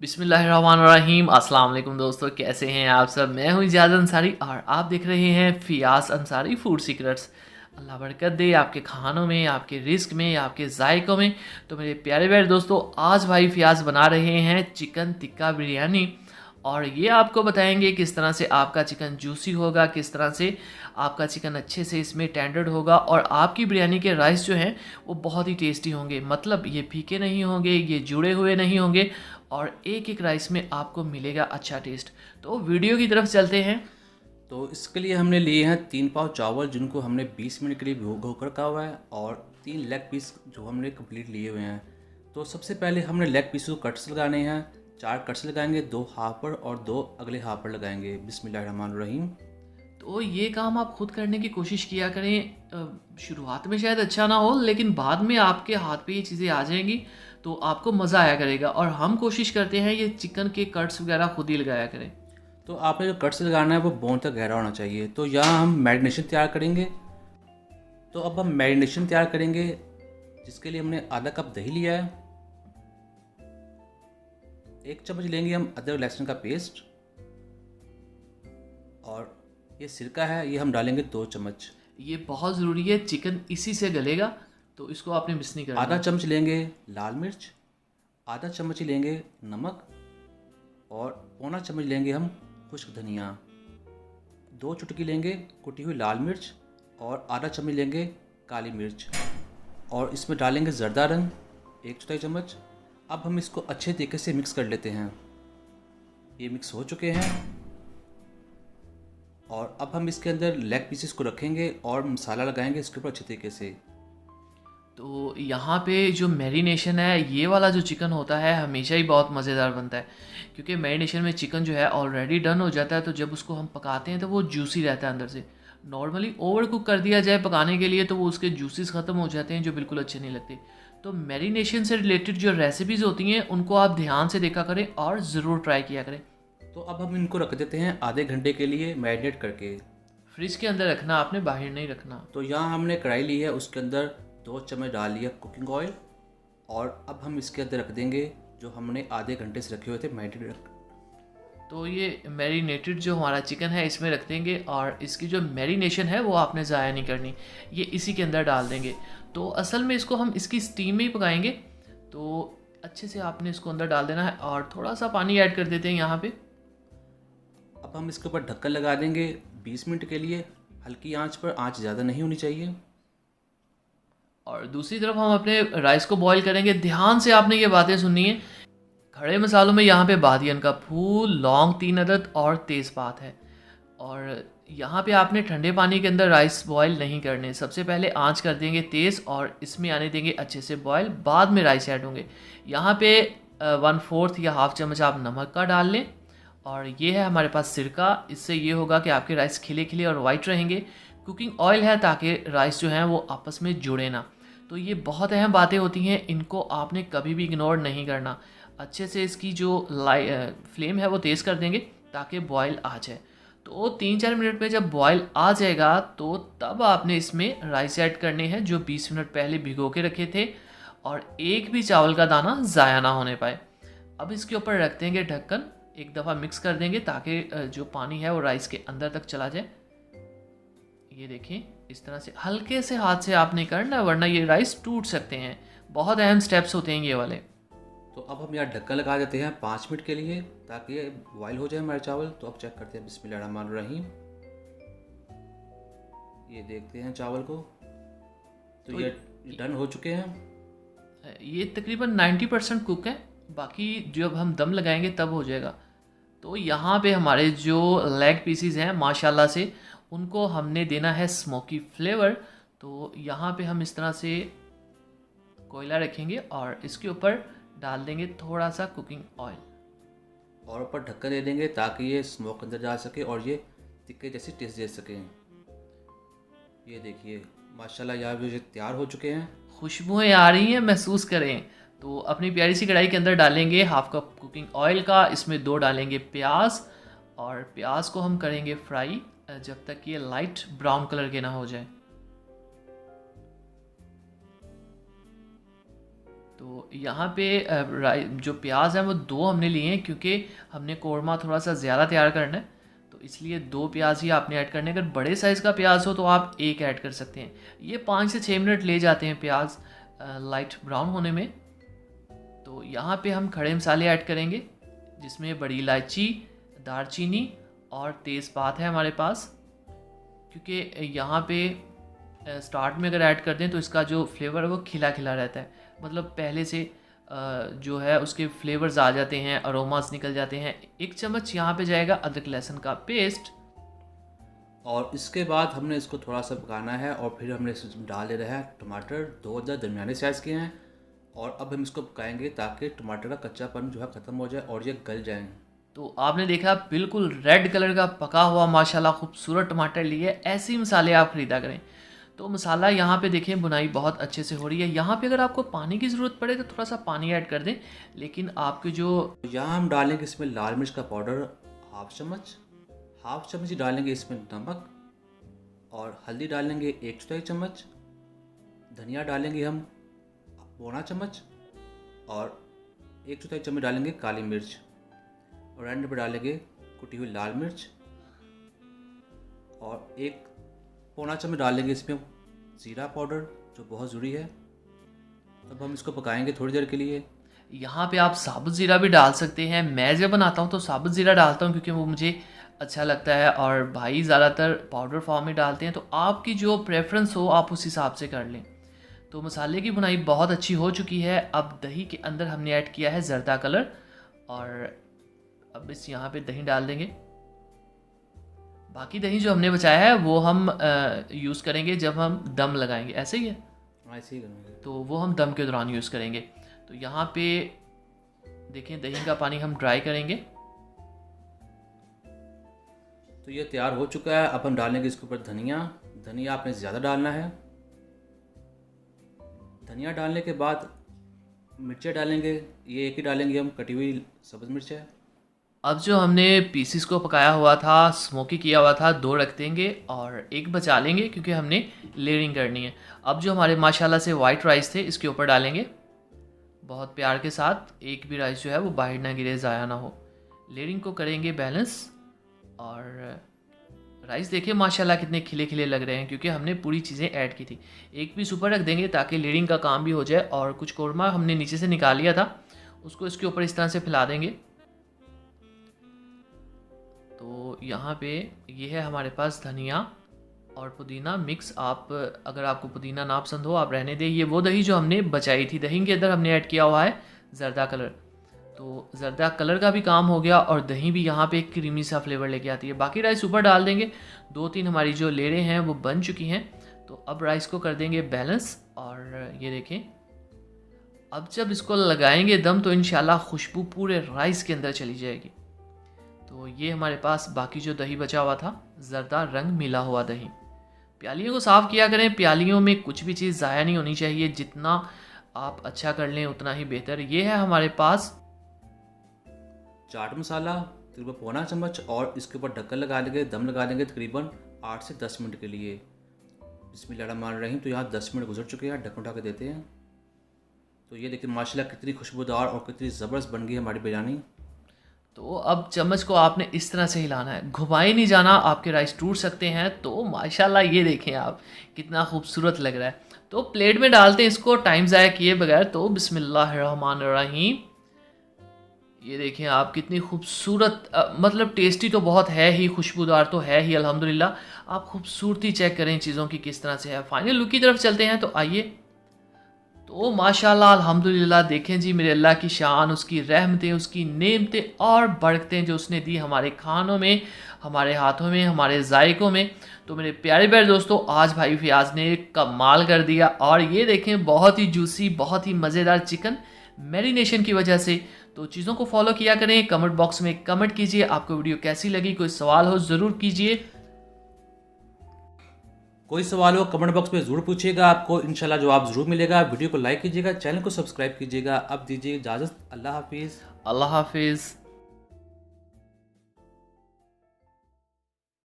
बिस्मिल्लाहिर्रहमानिर्रहीम। अस्सलाम वालेकुम दोस्तों, कैसे हैं आप सब। मैं हूं इजाज़ अंसारी और आप देख रहे हैं फ़ियाज़ अंसारी फूड सीक्रेट्स। अल्लाह बरकत दे आपके खानों में, आपके रिस्क में, आपके जायकों में। तो मेरे प्यारे प्यारे दोस्तों, आज भाई फ़ियाज़ बना रहे हैं चिकन टिक्का बिरयानी और ये आपको बताएंगे किस तरह से आपका चिकन जूसी होगा, किस तरह से आपका चिकन अच्छे से इसमें टेंडर्ड होगा और आपकी बिरयानी के राइस जो हैं वो बहुत ही टेस्टी होंगे। मतलब ये फीके नहीं होंगे, ये जुड़े हुए नहीं होंगे और एक एक राइस में आपको मिलेगा अच्छा टेस्ट। तो वीडियो की तरफ चलते हैं। तो इसके लिए हमने लिए हैं 3 पाव चावल, जिनको हमने 20 मिनट के लिए भिगो कर रखा हुआ है, और 3 लेग पीस जो हमने कंप्लीट लिए हुए हैं। तो सबसे पहले हमने लेग पीस को कट्स लगाने हैं। 4 कट्स लगाएंगे, 2 हाफ पर और 2 अगले हाफ पर लगाएंगे। बिस्मिल्लाहिर्रहमानिर्रहीम। तो ये काम आप खुद करने की कोशिश किया करें। शुरुआत में शायद अच्छा ना हो, लेकिन बाद में आपके हाथ पे ये चीज़ें आ जाएंगी तो आपको मज़ा आया करेगा। और हम कोशिश करते हैं ये चिकन के कट्स वगैरह खुद ही लगाया करें। तो आपने जो कट्स लगाना है वो बोन तक गहरा होना चाहिए। तो यहाँ हम मैरिनेशन तैयार करेंगे। तो अब हम मैरिनेशन तैयार करेंगे, जिसके लिए हमने आधा कप दही लिया है। 1 चम्मच लेंगे हम अदरक लहसुन का पेस्ट, और ये सिरका है, ये हम डालेंगे 2 चम्मच। ये बहुत ज़रूरी है, चिकन इसी से गलेगा, तो इसको आपने मिस नहीं आधा करना। चम्मच लेंगे लाल मिर्च, आधा चम्मच ही लेंगे नमक, और पौना चम्मच लेंगे हम खुश्क धनिया। 2 चुटकी लेंगे कुटी हुई लाल मिर्च, और आधा चम्मच लेंगे काली मिर्च, और इसमें डालेंगे ज़र्दा रंग 1/4 चम्मच। अब हम इसको अच्छे तरीके से मिक्स कर लेते हैं। ये मिक्स हो चुके हैं, और अब हम इसके अंदर लेग पीसेस को रखेंगे और मसाला लगाएंगे इसके ऊपर अच्छे तरीके से। तो यहाँ पे जो मैरिनेशन है, ये वाला जो चिकन होता है हमेशा ही बहुत मज़ेदार बनता है, क्योंकि मैरिनेशन में चिकन जो है ऑलरेडी डन हो जाता है। तो जब उसको हम पकाते हैं तो वो जूसी रहता है अंदर से। नॉर्मली ओवर कुक कर दिया जाए पकाने के लिए तो वो उसके जूसेस ख़त्म हो जाते हैं, जो बिल्कुल अच्छे नहीं लगते। तो मैरिनेशन से रिलेटेड जो रेसिपीज़ होती हैं उनको आप ध्यान से देखा करें और ज़रूर ट्राई किया करें। तो अब हम इनको रख देते हैं आधे घंटे के लिए मैरिनेट करके। फ्रिज के अंदर रखना, आपने बाहर नहीं रखना। तो यहाँ हमने कढ़ाई ली है, उसके अंदर 2 चम्मच डाल लिया कुकिंग ऑयल, और अब हम इसके अंदर रख देंगे जो हमने आधे घंटे से रखे हुए थे मैरिनेट। तो ये मैरिनेटेड जो हमारा चिकन है इसमें रख देंगे और इसकी जो मैरिनेशन है वो आपने ज़ाया नहीं करनी, ये इसी के अंदर डाल देंगे। तो असल में इसको हम इसकी स्टीम में ही पकाएंगे। तो अच्छे से आपने इसको अंदर डाल देना है और थोड़ा सा पानी ऐड कर देते हैं यहाँ पे। अब हम इसके ऊपर ढक्कन लगा देंगे 20 मिनट के लिए, हल्की आंच पर। आंच ज़्यादा नहीं होनी चाहिए। और दूसरी तरफ हम अपने राइस को बॉईल करेंगे। ध्यान से आपने ये बातें सुननी है। खड़े मसालों में यहाँ पे बादियन का फूल, लौंग 3 अदद और तेज़पात है। और यहाँ पे आपने ठंडे पानी के अंदर राइस बॉईल नहीं करने। सबसे पहले आंच कर देंगे तेज़ और इसमें आने देंगे अच्छे से बॉईल, बाद में राइस ऐड होंगे। यहाँ पे 1/4 या हाफ चम्मच आप नमक का डाल लें। और ये है हमारे पास सिरका। इससे ये होगा कि आपके राइस खिले खिले और वाइट रहेंगे। कुकिंग ऑयल है ताकि राइस जो हैं वो आपस में जुड़े ना। तो ये बहुत अहम बातें होती हैं, इनको आपने कभी भी इग्नोर नहीं करना। अच्छे से इसकी जो फ्लेम है वो तेज़ कर देंगे ताकि बॉयल आ जाए। तो 3-4 मिनट में जब बॉयल आ जाएगा तो तब आपने इसमें राइस ऐड करने हैं जो 20 मिनट पहले भिगो के रखे थे, और एक भी चावल का दाना ज़ाया ना होने पाए। अब इसके ऊपर रख देंगे ढक्कन, एक दफ़ा मिक्स कर देंगे ताकि जो पानी है वो राइस के अंदर तक चला जाए। ये देखें, इस तरह से हल्के से हाथ से आपने करना, वरना ये राइस टूट सकते हैं। बहुत अहम स्टेप्स होते हैं ये वाले। तो अब हम यहाँ ढक्कन लगा देते हैं 5 मिनट के लिए, ताकि ये बॉयल हो जाए हमारे चावल। तो अब चेक करते हैं। बिस्मिल्लाहिर्रहमानिर्रहीम। ये देखते हैं चावल को। तो तो ये डन हो चुके हैं। ये तकरीबन 90% कुक है, बाकी जब हम दम लगाएंगे तब हो जाएगा। तो यहाँ पे हमारे जो लेग पीसीज हैं माशाल्लाह से, उनको हमने देना है स्मोकी फ्लेवर। तो यहाँ पे हम इस तरह से कोयला रखेंगे और इसके ऊपर डाल देंगे थोड़ा सा कुकिंग ऑयल। और ऊपर ढक्कन दे देंगे ताकि ये स्मोक अंदर जा सके और ये टिक्के जैसी टेस्ट दे सकें। ये देखिए, माशाल्लाह यहाँ भी ये तैयार हो चुके हैं। खुशबुएं आ रही हैं, महसूस करें। तो अपनी प्यारी सी कढ़ाई के अंदर डालेंगे हाफ कप कुकिंग ऑयल का, इसमें 2 डालेंगे प्याज, और प्याज को हम करेंगे फ्राई जब तक ये लाइट ब्राउन कलर के ना हो जाए। तो यहाँ पे जो प्याज है वो 2 हमने लिए हैं, क्योंकि हमने कौरमा थोड़ा सा ज़्यादा तैयार करना है, तो इसलिए 2 प्याज ही आपने ऐड करने हैं। अगर बड़े साइज़ का प्याज हो तो आप 1 ऐड कर सकते हैं। ये 5 से 6 मिनट ले जाते हैं प्याज लाइट ब्राउन होने में। तो यहाँ पे हम खड़े मसाले ऐड करेंगे, जिसमें बड़ी इलायची, दालचीनी और तेज़पात है हमारे पास, क्योंकि यहाँ पे स्टार्ट में अगर ऐड कर दें तो इसका जो फ्लेवर है वो खिला खिला रहता है, मतलब पहले से जो है उसके फ्लेवर्स आ जाते हैं, अरोमास निकल जाते हैं। 1 चम्मच यहाँ पे जाएगा अदरक लहसुन का पेस्ट। और इसके बाद हमने इसको थोड़ा सा पकाना है और फिर हमने इसमें डाल दे रहे हैं टमाटर 2 अदद दरमियाने साइज़ के हैं। और अब हम इसको पकाएंगे ताकि टमाटर का कच्चापन जो है ख़त्म हो जाए और ये गल जाएँ। तो आपने देखा बिल्कुल रेड कलर का पका हुआ माशाल्लाह खूबसूरत टमाटर लिए। ऐसे ही मसाले आप ख़रीदा करें। तो मसाला यहाँ पे देखें बुनाई बहुत अच्छे से हो रही है। यहाँ पे अगर आपको पानी की ज़रूरत पड़े तो थोड़ा सा पानी ऐड कर दें, लेकिन आपके जो यहाँ हम डालेंगे इसमें लाल मिर्च का पाउडर हाफ चम्मच ही डालेंगे इसमें नमक, और हल्दी डालेंगे 1/4 चम्मच, धनिया डालेंगे हम 1/4 चम्मच, और 1/4 चम्मच डालेंगे काली मिर्च, और एंड पर डालेंगे कुटी हुई लाल मिर्च, और 1/4 चम्मच डालेंगे इसमें ज़ीरा पाउडर जो बहुत ज़रूरी है। अब हम इसको पकाएंगे थोड़ी देर के लिए। यहाँ पे आप साबुत ज़ीरा भी डाल सकते हैं। मैं जब बनाता हूँ तो साबुत ज़ीरा डालता हूँ, क्योंकि वो मुझे अच्छा लगता है, और भाई ज़्यादातर पाउडर फॉर्म में डालते हैं। तो आपकी जो प्रेफरेंस हो आप उस हिसाब से कर लें। तो मसाले की बुनाई बहुत अच्छी हो चुकी है। अब दही के अंदर हमने ऐड किया है ज़र्दा कलर, और अब इस यहाँ पे दही डाल देंगे। बाकी दही जो हमने बचाया है वो हम यूज़ करेंगे जब हम दम लगाएंगे। ऐसे ही है, ऐसे ही करेंगे। तो वो हम दम के दौरान यूज़ करेंगे। तो यहाँ पे देखें दही का पानी हम ड्राई करेंगे। तो ये तैयार हो चुका है। अब हम डालेंगे इसके ऊपर धनिया आपने ज़्यादा डालना है। धनिया डालने के बाद मिर्चें डालेंगे, ये एक ही डालेंगे हम, कटी हुई सब्ज़ मिर्च है। अब जो हमने पीसीस को पकाया हुआ था, स्मोकी किया हुआ था, 2 रख देंगे और 1 बचा लेंगे, क्योंकि हमने लेयरिंग करनी है। अब जो हमारे माशाल्लाह से वाइट राइस थे इसके ऊपर डालेंगे बहुत प्यार के साथ। एक भी राइस जो है वो बाहर ना गिरे, ज़ाया ना हो। लेयरिंग को करेंगे बैलेंस। और राइस देखिए माशाल्लाह कितने खिले खिले लग रहे हैं, क्योंकि हमने पूरी चीज़ें ऐड की थी। एक पीस ऊपर रख देंगे ताकि लेयरिंग का काम भी हो जाए। और कुछ कौरमा हमने नीचे से निकाल लिया था, उसको इसके ऊपर इस तरह से फैला देंगे। तो यहाँ पे ये है हमारे पास धनिया और पुदीना मिक्स। आप अगर आपको पुदीना ना पसंद हो आप रहने दें। ये वो दही जो हमने बचाई थी, दही के अंदर हमने ऐड किया हुआ है ज़र्दा कलर। तो ज़र्दा कलर का भी काम हो गया, और दही भी यहाँ पे एक क्रीमी सा फ्लेवर लेके आती है। बाकी राइस ऊपर डाल देंगे। 2-3 हमारी जो लेयरें हैं वो बन चुकी हैं। तो अब राइस को कर देंगे बैलेंस। और ये देखें, अब जब इसको लगाएंगे दम तो इंशाल्लाह खुशबू पूरे राइस के अंदर चली जाएगी। तो ये हमारे पास बाकी जो दही बचा हुआ था, ज़र्दा रंग मिला हुआ दही। प्यालियों को साफ़ किया करें। प्यालियों में कुछ भी चीज़ ज़ाया नहीं होनी चाहिए। जितना आप अच्छा कर लें उतना ही बेहतर। ये है हमारे पास चाट मसाला तकरीबन 1/4 चम्मच, और इसके ऊपर ढक्कन लगा देंगे, दम लगा देंगे तकरीबन 8 से 10 मिनट के लिए। बिस्मिल्लाहिर्रहमानिर्रहीम। तो यहाँ 10 मिनट गुजर चुके हैं। ढक्कन उठा के देते हैं। तो ये देखिए माशाल्लाह कितनी खुशबूदार और कितनी ज़बरदस्त बन गई हमारी बिरयानी। तो अब चम्मच को आपने इस तरह से हिलाना है, घुमाए नहीं जाना, आपके राइस टूट सकते हैं। तो माशाल्लाह ये देखें आप कितना खूबसूरत लग रहा है। तो प्लेट में डालते हैं इसको टाइम ज़ाया किए बगैर। तो बिस्मिल्लाहिर्रहमानिर्रहीम। ये देखें आप कितनी खूबसूरत, मतलब टेस्टी तो बहुत है ही, खुशबूदार तो है ही अल्हम्दुलिल्लाह। आप खूबसूरती चेक करें चीज़ों की किस तरह से है। फाइनल लुक की तरफ चलते हैं। तो आइए। तो माशाल्लाह अल्हम्दुलिल्लाह देखें जी, मेरे अल्लाह की शान, उसकी रहमतें, उसकी नेमतें और बरकतें जो उसने दी हमारे खानों में, हमारे हाथों में, हमारे जायकों में। तो मेरे प्यारे प्यारे दोस्तों, आज भाई फयाज ने कमाल कर दिया। और ये देखें बहुत ही जूसी, बहुत ही मज़ेदार चिकन मैरिनेशन की वजह से। तो चीज़ों को फॉलो किया करें। कमेंट बॉक्स में कमेंट कीजिए आपको वीडियो कैसी लगी। कोई सवाल हो ज़रूर कीजिए। कोई सवाल हो कमेंट बॉक्स में ज़रूर पूछिएगा, आपको इंशाल्लाह जवाब ज़रूर मिलेगा। वीडियो को लाइक कीजिएगा, चैनल को सब्सक्राइब कीजिएगा। अब दीजिए इजाज़त। अल्लाह हाफिज़। अल्लाह हाफिज़।